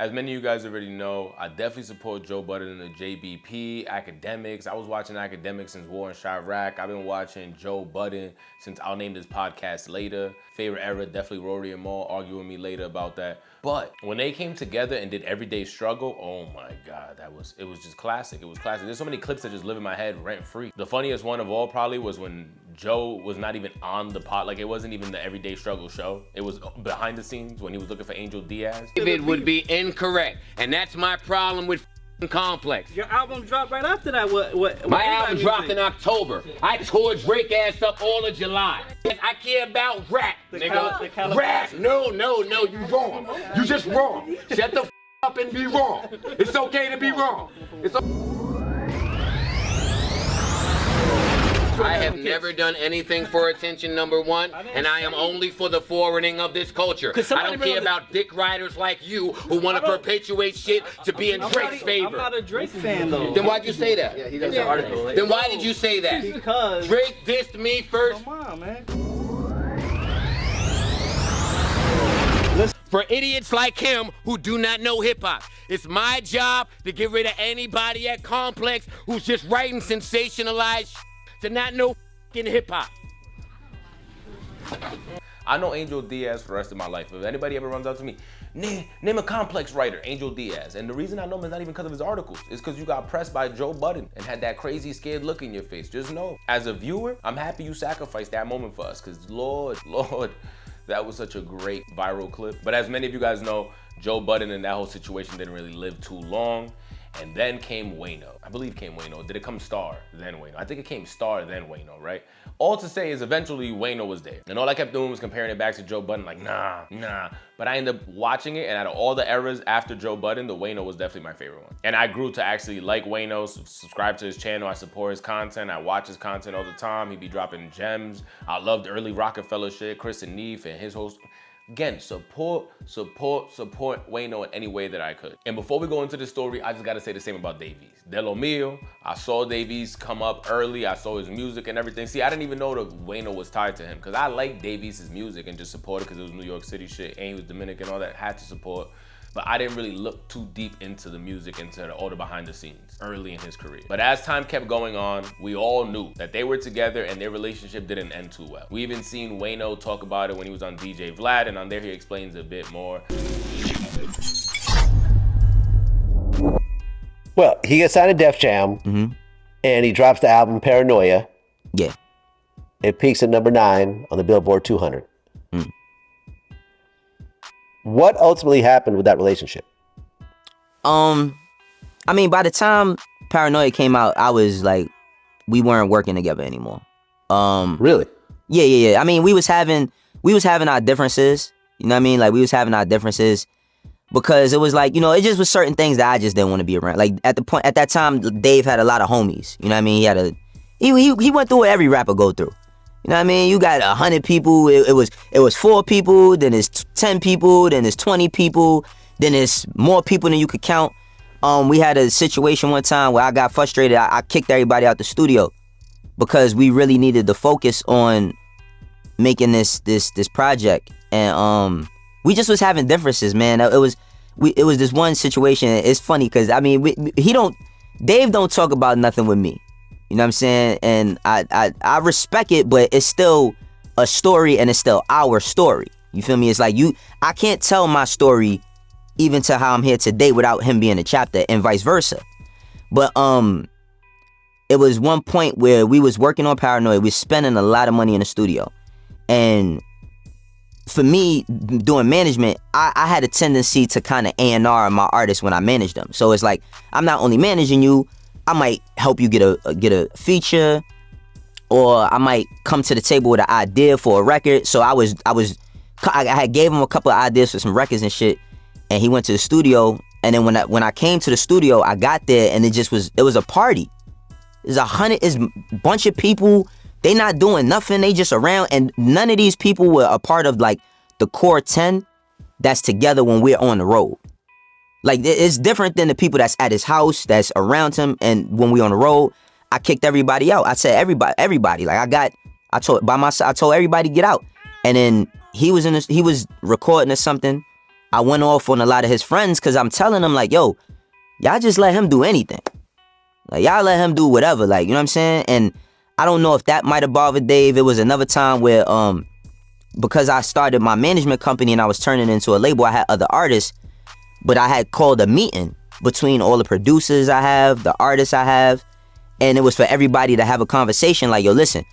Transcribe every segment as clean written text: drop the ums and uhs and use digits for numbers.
As many of you guys already know, I definitely support Joe Budden and the JBP, Academics. I was watching Academics since War in Chirac. I've been watching Joe Budden since I'll name this podcast later. Favorite era, definitely Rory and Maul. Argue with me later about that. But when they came together and did Everyday Struggle, oh my God, it was just classic. It was classic. There's so many clips that just live in my head rent free. The funniest one of all probably was when Joe was not even on the pod, like it wasn't even the Everyday Struggle show. It was behind the scenes when he was looking for Angel Diaz. It would be incorrect, and that's my problem with Complex. Your album dropped right after that. My album dropped in October. I tore Drake ass up all of July. I care about rap, nigga. Rap. No, you wrong. You just wrong. Shut the up and be wrong. It's okay to be wrong. I have never done anything for attention, number one, and I am only for the forwarding of this culture. I don't care about dick riders like you who want to perpetuate shit to be in Drake's favor. I'm not a Drake fan, though. Then why'd you say that? Yeah, he does an article. Then why did you say that? Because Drake dissed me first. Come on, man. For idiots like him who do not know hip-hop. It's my job to get rid of anybody at Complex who's just writing sensationalized to not know f***ing hip-hop. I know Angel Diaz for the rest of my life. If anybody ever runs out to me, name a Complex writer, Angel Diaz. And the reason I know him is not even because of his articles. It's because you got pressed by Joe Budden and had that crazy scared look in your face. Just know, as a viewer, I'm happy you sacrificed that moment for us, because Lord, that was such a great viral clip. But as many of you guys know, Joe Budden and that whole situation didn't really live too long. And then came Wayno. I believe came Wayno. Did it come Star, then Wayno? I think it came Star, then Wayno, right? All to say is eventually Wayno was there. And all I kept doing was comparing it back to Joe Budden, like, nah. But I ended up watching it, and out of all the eras after Joe Budden, the Wayno was definitely my favorite one. And I grew to actually like Wayno, subscribe to his channel, I support his content, I watch his content all the time. He be dropping gems. I loved early Rockefeller shit, Chris and Neef and his host. Again, support Wayno in any way that I could. And before we go into the story, I just gotta say the same about Dave East. De Lo Mio, I saw Dave East come up early. I saw his music and everything. See, I didn't even know that Wayno was tied to him, because I like Dave East's music and just supported because it was New York City shit and he was Dominican, all that, had to support. But I didn't really look too deep into the music, into all the behind the scenes early in his career. But as time kept going on, we all knew that they were together and their relationship didn't end too well. We even seen Wayno talk about it when he was on DJ Vlad, and on there he explains a bit more. Well, he gets signed to Def Jam, and he drops the album Paranoia. Yeah. It peaks at number 9 on the Billboard 200. What ultimately happened with that relationship? I mean, by the time Paranoia came out, I was like, we weren't working together anymore. Really? Yeah. I mean, we was having our differences. You know what I mean? Like, we was having our differences because it was like, you know, it just was certain things that I just didn't want to be around. Like, at that time, Dave had a lot of homies. You know what I mean? He went through what every rapper go through. You know what I mean? You got 100 people. It was 4 people. Then it's 10 people. Then it's 20 people. Then it's more people than you could count. We had a situation one time where I got frustrated. I kicked everybody out the studio because we really needed to focus on making this project, and we just was having differences, man. It was this one situation. It's funny because I mean, Dave don't talk about nothing with me. You know what I'm saying? And I respect it, but it's still a story and it's still our story. You feel me? It's like I can't tell my story even to how I'm here today without him being a chapter, and vice versa. But it was one point where we was working on Paranoia. We was spending a lot of money in the studio. And for me, doing management, I had a tendency to kind of A&R my artists when I managed them. So it's like, I'm not only managing you, I might help you get a feature, or I might come to the table with an idea for a record. So I had gave him a couple of ideas for some records and shit, and he went to the studio. And then when I came to the studio, I got there and it was a party. It's a bunch of people. They not doing nothing. They just around, and none of these people were a part of like the core 10 that's together when we're on the road. Like, it's different than the people that's at his house, that's around him, and when we on the road, I kicked everybody out. I said everybody. Like, I told everybody get out. And then he was recording or something. I went off on a lot of his friends because I'm telling them like, yo, y'all just let him do anything. Like, y'all let him do whatever, like, you know what I'm saying? And I don't know if that might have bothered Dave. It was another time where, because I started my management company and I was turning into a label, I had other artists, but I had called a meeting between all the producers I have, the artists I have, and it was for everybody to have a conversation like, yo, listen,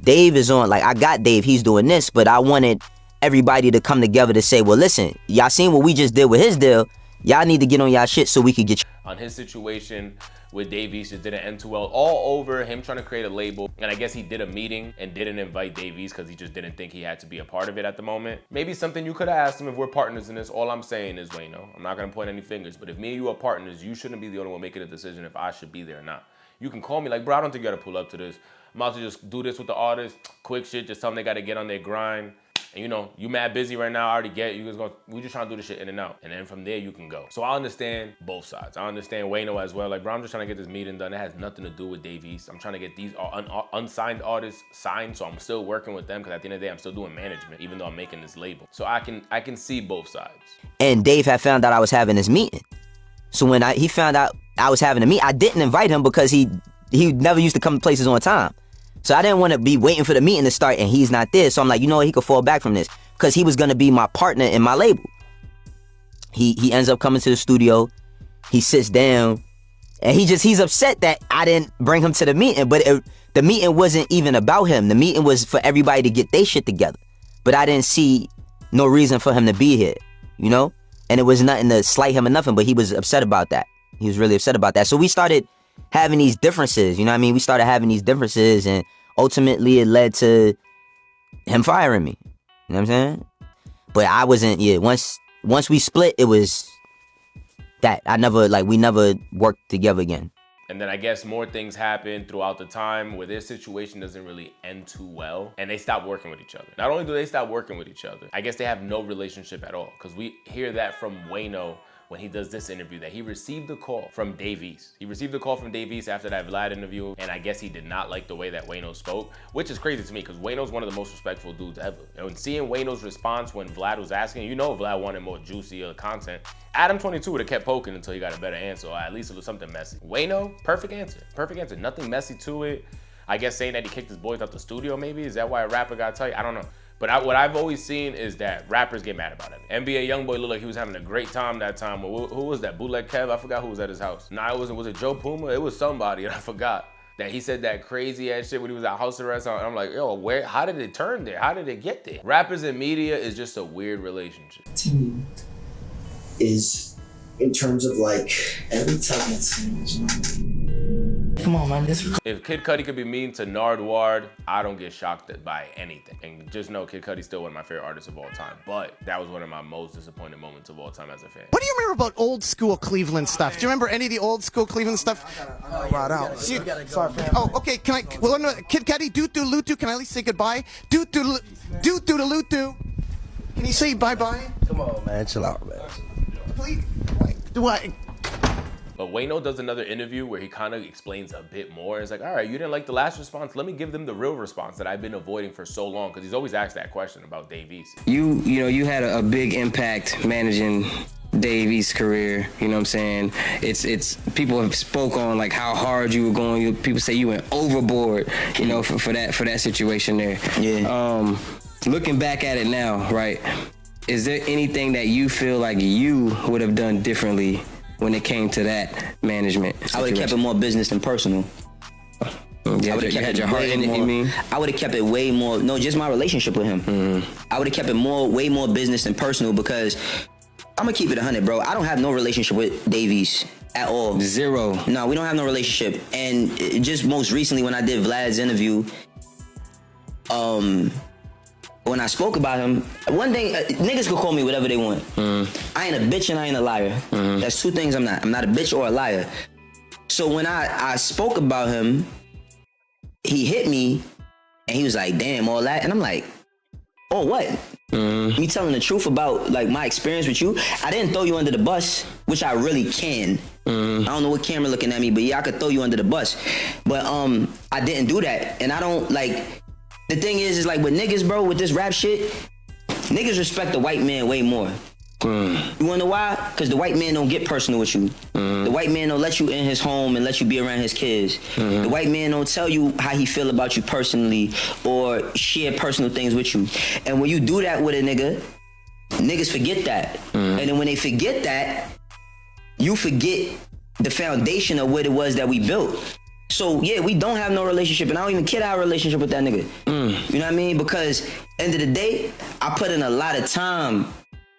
Dave is on, like, I got Dave, he's doing this, but I wanted everybody to come together to say, well, listen, y'all seen what we just did with his deal, y'all need to get on y'all shit so we could get on his situation with Dave East. It didn't end too well. All over him trying to create a label. And I guess he did a meeting and didn't invite Dave East because he just didn't think he had to be a part of it at the moment. Maybe something you could have asked him if we're partners in this. All I'm saying is, Wayno, I'm not gonna point any fingers, but if me and you are partners, you shouldn't be the only one making a decision if I should be there or not. You can call me like, bro, I don't think you gotta pull up to this. I'm about to just do this with the artist, quick shit, just tell them they gotta get on their grind. And you know, you mad busy right now, I already get it. We just trying to do this shit in and out. And then from there, you can go. So I understand both sides. I understand Wayno as well. Like, bro, I'm just trying to get this meeting done. It has nothing to do with Dave East. I'm trying to get these unsigned artists signed, so I'm still working with them because at the end of the day, I'm still doing management, even though I'm making this label. So I can see both sides. And Dave had found out I was having this meeting. So when he found out I was having a meeting, I didn't invite him because he never used to come to places on time. So I didn't want to be waiting for the meeting to start and he's not there. So I'm like, you know what, he could fall back from this because he was going to be my partner in my label. He ends up coming to the studio. He sits down and he's upset that I didn't bring him to the meeting. But the meeting wasn't even about him. The meeting was for everybody to get their shit together. But I didn't see no reason for him to be here, you know? And it was nothing to slight him or nothing, but he was upset about that. He was really upset about that. So we started having these differences, you know what I mean? We started having these differences and ultimately it led to him firing me. You know what I'm saying? But I wasn't, once we split, it was that. We never worked together again. And then I guess more things happened throughout the time where their situation doesn't really end too well and they stop working with each other. Not only do they stop working with each other, I guess they have no relationship at all because we hear that from Wayno when he does this interview, that he received a call from Dave East. He received a call from Dave East after that Vlad interview, and I guess he did not like the way that Wayno spoke, which is crazy to me because Wayno's one of the most respectful dudes ever. And seeing Wayno's response when Vlad was asking, you know Vlad wanted more juicier content. Adam 22 would have kept poking until he got a better answer, or at least it was something messy. Wayno, perfect answer. Nothing messy to it. I guess saying that he kicked his boys out the studio maybe, is that why a rapper got tight? I don't know. But what I've always seen is that rappers get mad about it. NBA Youngboy looked like he was having a great time that time. Who was that? Bootleg Kev? I forgot who was at his house. Nah, was it Joe Puma? It was somebody, and I forgot. That he said that crazy ass shit when he was at house arrest. And I'm like, yo, how did it turn there? How did it get there? Rappers and media is just a weird relationship. Team is in terms of like every time it's come on, man. If Kid Cudi could be mean to Nardwuar, I don't get shocked by anything. And just know Kid Cudi's still one of my favorite artists of all time. But that was one of my most disappointed moments of all time as a fan. What do you remember about old school Cleveland stuff? Do you remember any of the old school Cleveland stuff? Sorry, fam. Oh, okay. Can I? Well, no, Kid Cudi, Doo-Doo, Lutu. Can I at least say goodbye? Doo-Doo, Doo-Doo to Lutu. Can you say bye-bye? Come on, man. Chill out, man. Please. Do I? But Wayno does another interview where he kind of explains a bit more. It's like, all right, you didn't like the last response. Let me give them the real response that I've been avoiding for so long, because he's always asked that question about Dave East. You had a big impact managing Dave East's career. You know what I'm saying? It's people have spoke on like how hard you were going. People say you went overboard. You know, for that situation there. Yeah. Looking back at it now, right? Is there anything that you feel like you would have done differently when it came to that management situation? I would have kept it more business than personal. You had your heart in it, you mean? I would have kept it way more, no, just my relationship with him. I would have kept it way more business than personal because I'm gonna keep it 100, bro. I don't have no relationship with Dave East at all. Zero. No, we don't have no relationship. And just most recently when I did Vlad's interview, when I spoke about him, one thing, niggas could call me whatever they want. I ain't a bitch and I ain't a liar. That's two things I'm not. I'm not a bitch or a liar. So when I spoke about him, he hit me and he was like, damn, all that. And I'm like, oh, what? Me telling the truth about like my experience with you? I didn't throw you under the bus, which I really can. I don't know what camera looking at me, but yeah, I could throw you under the bus. But I didn't do that. And I don't like, the thing is like with niggas, bro, with this rap shit, niggas respect the white man way more. You wanna know why? Because the white man don't get personal with you. The white man don't let you in his home and let you be around his kids. The white man don't tell you how he feel about you personally or share personal things with you. And when you do that with a nigga, niggas forget that. And then when they forget that, you forget the foundation of what it was that we built. So yeah, we don't have no relationship, and I don't even care our relationship with that nigga. You know what I mean? Because end of the day, I put in a lot of time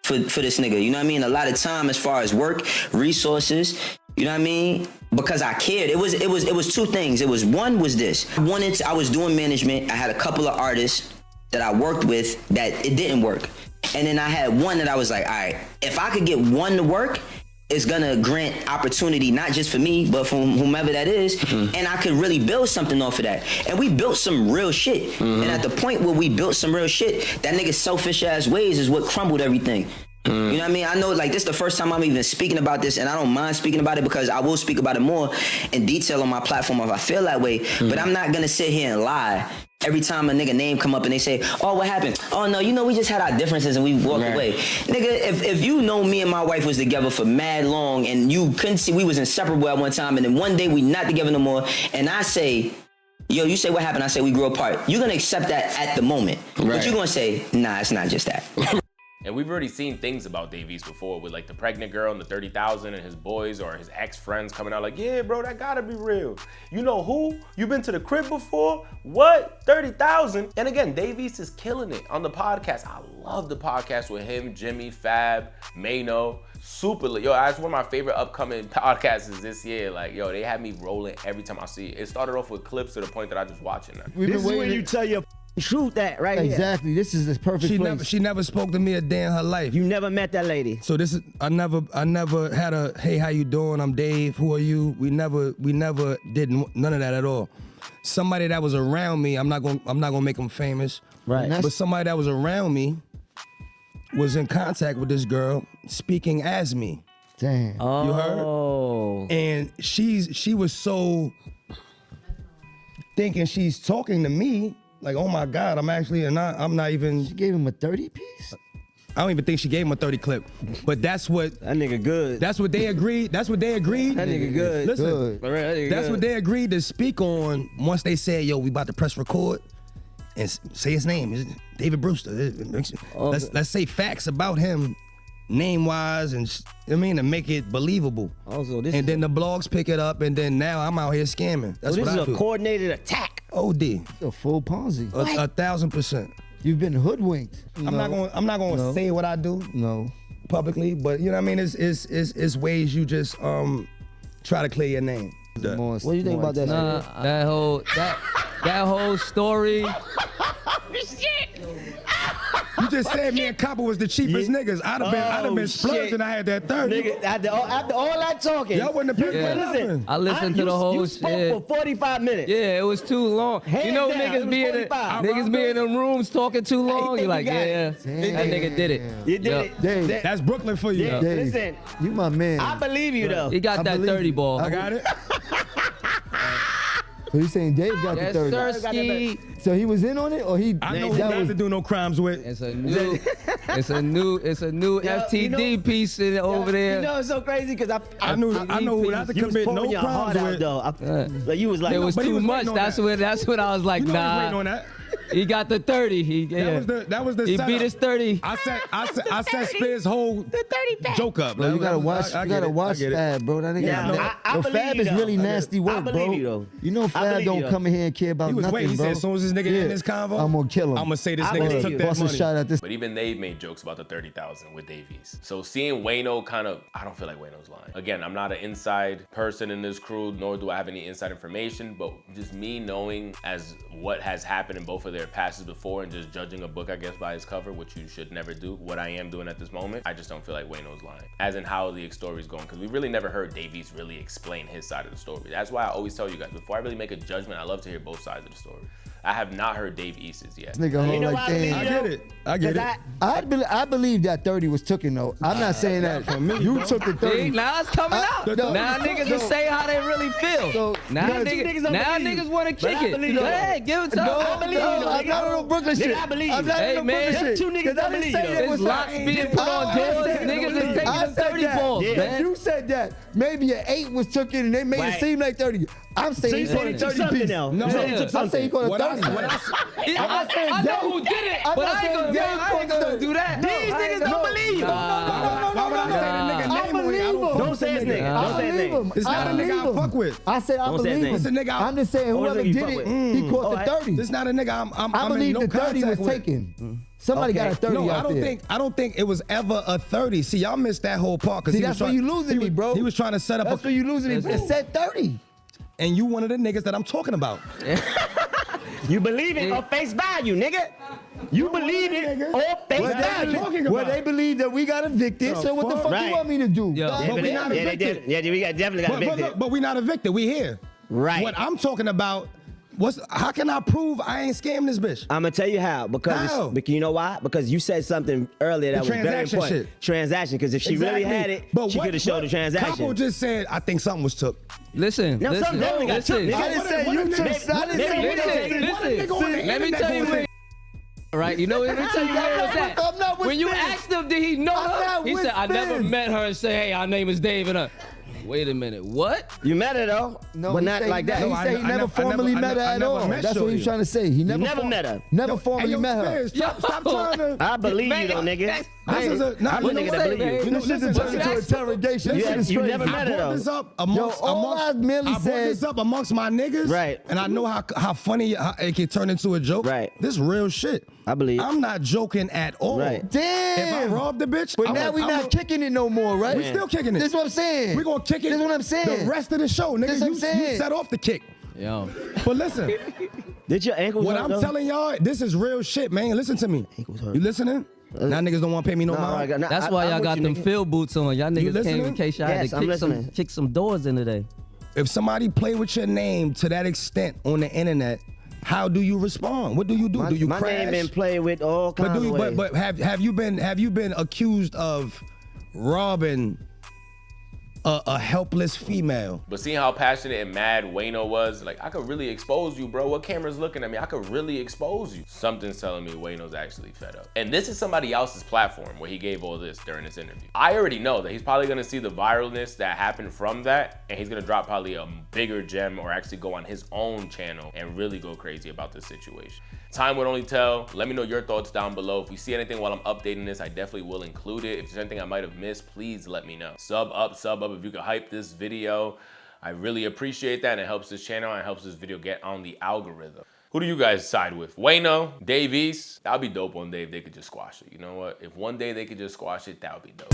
for this nigga. You know what I mean? A lot of time as far as work, resources. You know what I mean? Because I cared. It was two things. It was one was this. I was doing management. I had a couple of artists that I worked with that it didn't work, and then I had one that I was like, all right, if I could get one to work, it's gonna grant opportunity, not just for me, but for whomever that is, and I could really build something off of that. And we built some real shit. And at the point where we built some real shit, that nigga's selfish ass ways is what crumbled everything. You know what I mean? I know, like, this is the first time I'm even speaking about this, and I don't mind speaking about it because I will speak about it more in detail on my platform if I feel that way. But I'm not gonna sit here and lie. Every time a nigga name come up and they say, oh, what happened? Oh, no, you know, we just had our differences and we walked away. Nigga, if you know me and my wife was together for mad long and you couldn't see we was inseparable at one time and then one day we not together no more, and I say, yo, you say what happened? I say we grew apart. You're going to accept that at the moment. But you're going to say, nah, it's not just that. And we've already seen things about Dave East before with like the pregnant girl and the 30,000 and his boys or his ex-friends coming out like, yeah, bro, that gotta be real. You know who? You been to the crib before? What? 30,000? And again, Dave East is killing it on the podcast. I love the podcast with him, Jimmy, Fab, Wayno. Super lit. Yo, that's one of my favorite upcoming podcasts is this year. Like, yo, they had me rolling every time I see it. It started off with clips to the point that I just watching them. This is when you tell your truth that right exactly. This is the perfect place. She never spoke to me a day in her life. You never met that lady. So this is I never had a hey, how you doing? I'm Dave. Who are you? We never did none of that at all. Somebody that was around me, I'm not gonna make them famous. Right. But somebody that was around me was in contact with this girl speaking as me. Damn. You heard? And she was so thinking she's talking to me. Like, oh my God, I'm not even. She gave him a 30 piece? I don't even think she gave him a 30 clip. But that's what. That nigga good. That's what they agreed. That nigga good. Listen, that's what they agreed to speak on once they said, yo, we about to press record and say his name. It's David Brewster. Let's say facts about him, name-wise, and to make it believable. And then the blogs pick it up, and then now I'm out here scamming. That's what I do. This is a coordinated attack. OD. A full Ponzi. 1,000%. You've been hoodwinked. I'm not gonna say what I do. No. Publicly, but you know what I mean. It's ways you just try to clear your name. What do you think about that? That whole story. You just said me and Copper was the cheapest niggas. I'd have been splurging. I had that 30. Nigga, after all that talking, y'all wouldn't have picked listen. I listened to the whole you shit. spoke for 45 minutes. Yeah, it was too long. You know, niggas be in the rooms talking too long. You're like, yeah, that nigga did it. You did it. Dave, that's Brooklyn for you. Dave, listen, you my man. I believe you though. He got that 30 ball. I got it. So you saying Dave got the 30? So he was in on it, or he? I know he doesn't do no crimes with. It's a new FTD piece over there. You know it's so crazy because I know who not to commit no crimes with. Like you was like, it was too much. That's what I was like, you know nah. Waiting on that. He got the 30. That was the He setup. beat his 30. I set Spears' whole joke up. Bro, you gotta watch Fab, bro. That nigga. Fab is really nasty work, bro. You know Fab don't come in here and care about nothing, bro. He said as soon as this nigga in this convo, I'm gonna kill him. I'm gonna say this nigga took that Bust money. a shot at this. But even they made jokes about the 30,000 with Dave East. So seeing Wayno I don't feel like Wayno's lying. Again, I'm not an inside person in this crew, nor do I have any inside information, but just me knowing as what has happened in both of their passes before and just judging a book, I guess, by its cover, which you should never do, what I am doing at this moment, I just don't feel like Wayno's lying. As in how the story's going, because we really never heard Dave East really explain his side of the story. That's why I always tell you guys, before I really make a judgment, I love to hear both sides of the story. I have not heard Dave East's yet. Nigga, You know why I believe I though? get it. I get it. I believe that 30 was taken though. I'm not saying that from me, you though. took the 30. See, now it's coming out. Now niggas will say how they really feel. Now niggas want to kick it. Go ahead, give it to them. I believe you though, I'm not on no Brooklyn shit. I believe I'm you. not Hey, on no man. Brooklyn shit. Two niggas I believe you though. It's locks being put on doors. Niggas is taking them 30 balls, man. You said that maybe an 8 was took in and they made it seem like 30. I'm saying So you he caught said a he took 30 something piece. now. No, You said he took I'm saying something. he caught a 30. I know who did it, but I ain't gonna do that. These niggas don't believe you. Why would I say the nigga I name on believe it? I him. don't Don't say his name. Don't say his name. It's not a nigga I fuck with. I said I Don't say his believe name. him. It's a nigga I'm just saying Oh, whoever it's a nigga did you it, fuck he caught the 30. This not a nigga I'm I in believe no the 30 was contact with. taken. Somebody got a 30 No, out there. I don't think it was ever a 30. See, y'all missed that whole part because See, that's where you losing me, bro. He was trying to set up That's where you losing me. It said 30. and you one of the niggas that I'm talking about. You believe it on face value, nigga. You believe it on face value. Well, they believe that we got evicted, so what the fuck Right. you want me to do? Yo, But we not Yeah, evicted. we definitely got evicted. But we not evicted. We here. Right. What I'm talking about, how can I prove I ain't scammed this bitch? I'm gonna tell you how. Because you know why? Because you said something earlier that The was very transaction important. shit. Transaction. Because if she really had it, she could have showed the transaction. Capo just said, I think something was took. Listen, No, something definitely got took. listen. nigga. I didn't say you took. I didn't say Listen, let me tell you where. Right, you know, let me tell you where it's at. I'm not with When you Spence. asked him, did he know I'm her? not He with said, I never Spence. met her and say, hey, our name is Dave and her. Wait a minute, what? You met her though, No, but he not said like that. He said he never formally met her at all. That's what he's trying to say. He never met her. Never formally met her. Stop trying to. I believe you though, nigga. This is a, I'm a nigga that believe you. You know, This shit listen, turned into interrogation. This shit is You crazy. never met her I brought though. this up amongst, all I merely I brought said- this up amongst my niggas, Right. And I know how funny it can turn into a joke. Right. This real shit. I believe. I'm not joking at all. Right. Damn. If I robbed the bitch, But now we not kicking it no more, right? We still kicking it. This is what I'm saying. We gonna kick it. This is what I'm saying. The rest of the show, nigga. This what I'm You saying. set off the kick. Yo. But listen, Did your ankles what hurt, I'm though? telling y'all, this is real shit, man. Listen to me. Ankles hurt. You listening? Now niggas don't want to pay me no mind. That's why y'all got them field boots on. Y'all niggas came in case y'all Yes, had I'm to listening. kick some doors in today. If somebody play with your name to that extent on the internet, how do you respond? What do you do? Do you My crash? name been played with all kinds But do you? of ways. But have you been accused of robbing a helpless female? But seeing how passionate and mad Wayno was, like, I could really expose you, bro. What camera's looking at me? I could really expose you. Something's telling me Wayno's actually fed up. And this is somebody else's platform where he gave all this during this interview. I already know that he's probably gonna see the viralness that happened from that, and he's gonna drop probably a bigger gem or actually go on his own channel and really go crazy about this situation. Time would only tell. Let me know your thoughts down below. If you see anything while I'm updating this, I definitely will include it. If there's anything I might have missed, please let me know. Sub up if you could hype this video. I really appreciate that, and it helps this channel and it helps this video get on the algorithm. Who do you guys side with? Wayno, Dave East? That'd be dope one day if they could just squash it. You know what? If one day they could just squash it, that would be dope.